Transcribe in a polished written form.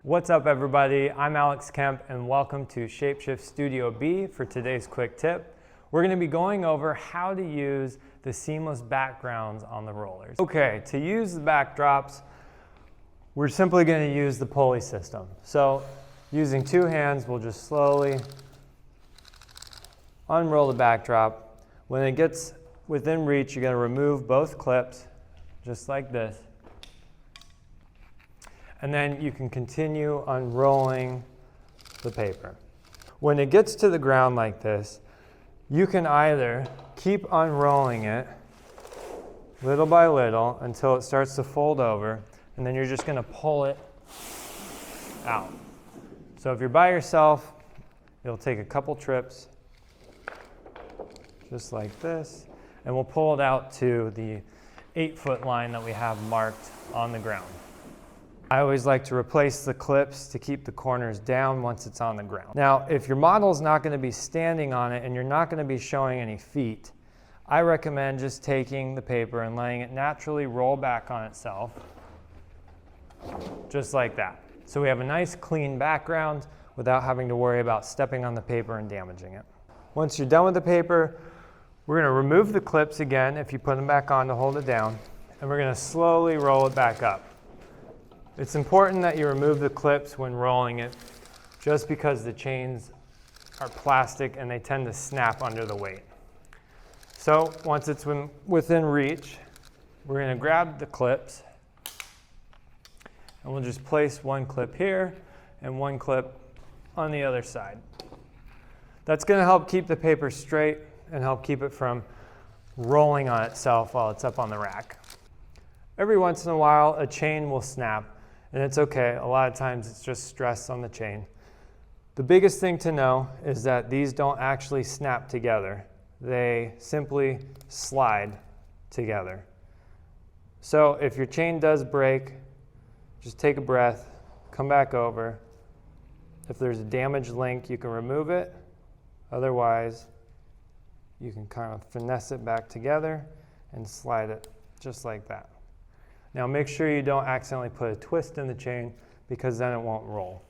What's up everybody, I'm Alex Kemp and welcome to SHAPESHIFT Studio B for today's quick tip. We're going to be going over how to use the seamless backgrounds on the rollers. Okay, to use the backdrops, we're simply going to use the pulley system. So using two hands, we'll just slowly unroll the backdrop. When it gets within reach, you're going to remove both clips, just like this. And then you can continue unrolling the paper. When it gets to the ground like this, you can either keep unrolling it little by little until it starts to fold over, and then you're just going to pull it out. So if you're by yourself, it'll take a couple trips, just like this, and we'll pull it out to the 8-foot line that we have marked on the ground. I always like to replace the clips to keep the corners down once it's on the ground. Now, if your model's not going to be standing on it and you're not going to be showing any feet, I recommend just taking the paper and letting it naturally roll back on itself, just like that. So we have a nice clean background without having to worry about stepping on the paper and damaging it. Once you're done with the paper, we're going to remove the clips again if you put them back on to hold it down, and we're going to slowly roll it back up. It's important that you remove the clips when rolling it, just because the chains are plastic and they tend to snap under the weight. So once it's within reach, we're going to grab the clips and we'll just place one clip here and one clip on the other side. That's going to help keep the paper straight and help keep it from rolling on itself while it's up on the rack. Every once in a while, a chain will snap. And it's okay, a lot of times it's just stress on the chain. The biggest thing to know is that these don't actually snap together. They simply slide together. So if your chain does break, just take a breath, come back over. If there's a damaged link, you can remove it. Otherwise, you can kind of finesse it back together and slide it just like that. Now make sure you don't accidentally put a twist in the chain because then it won't roll.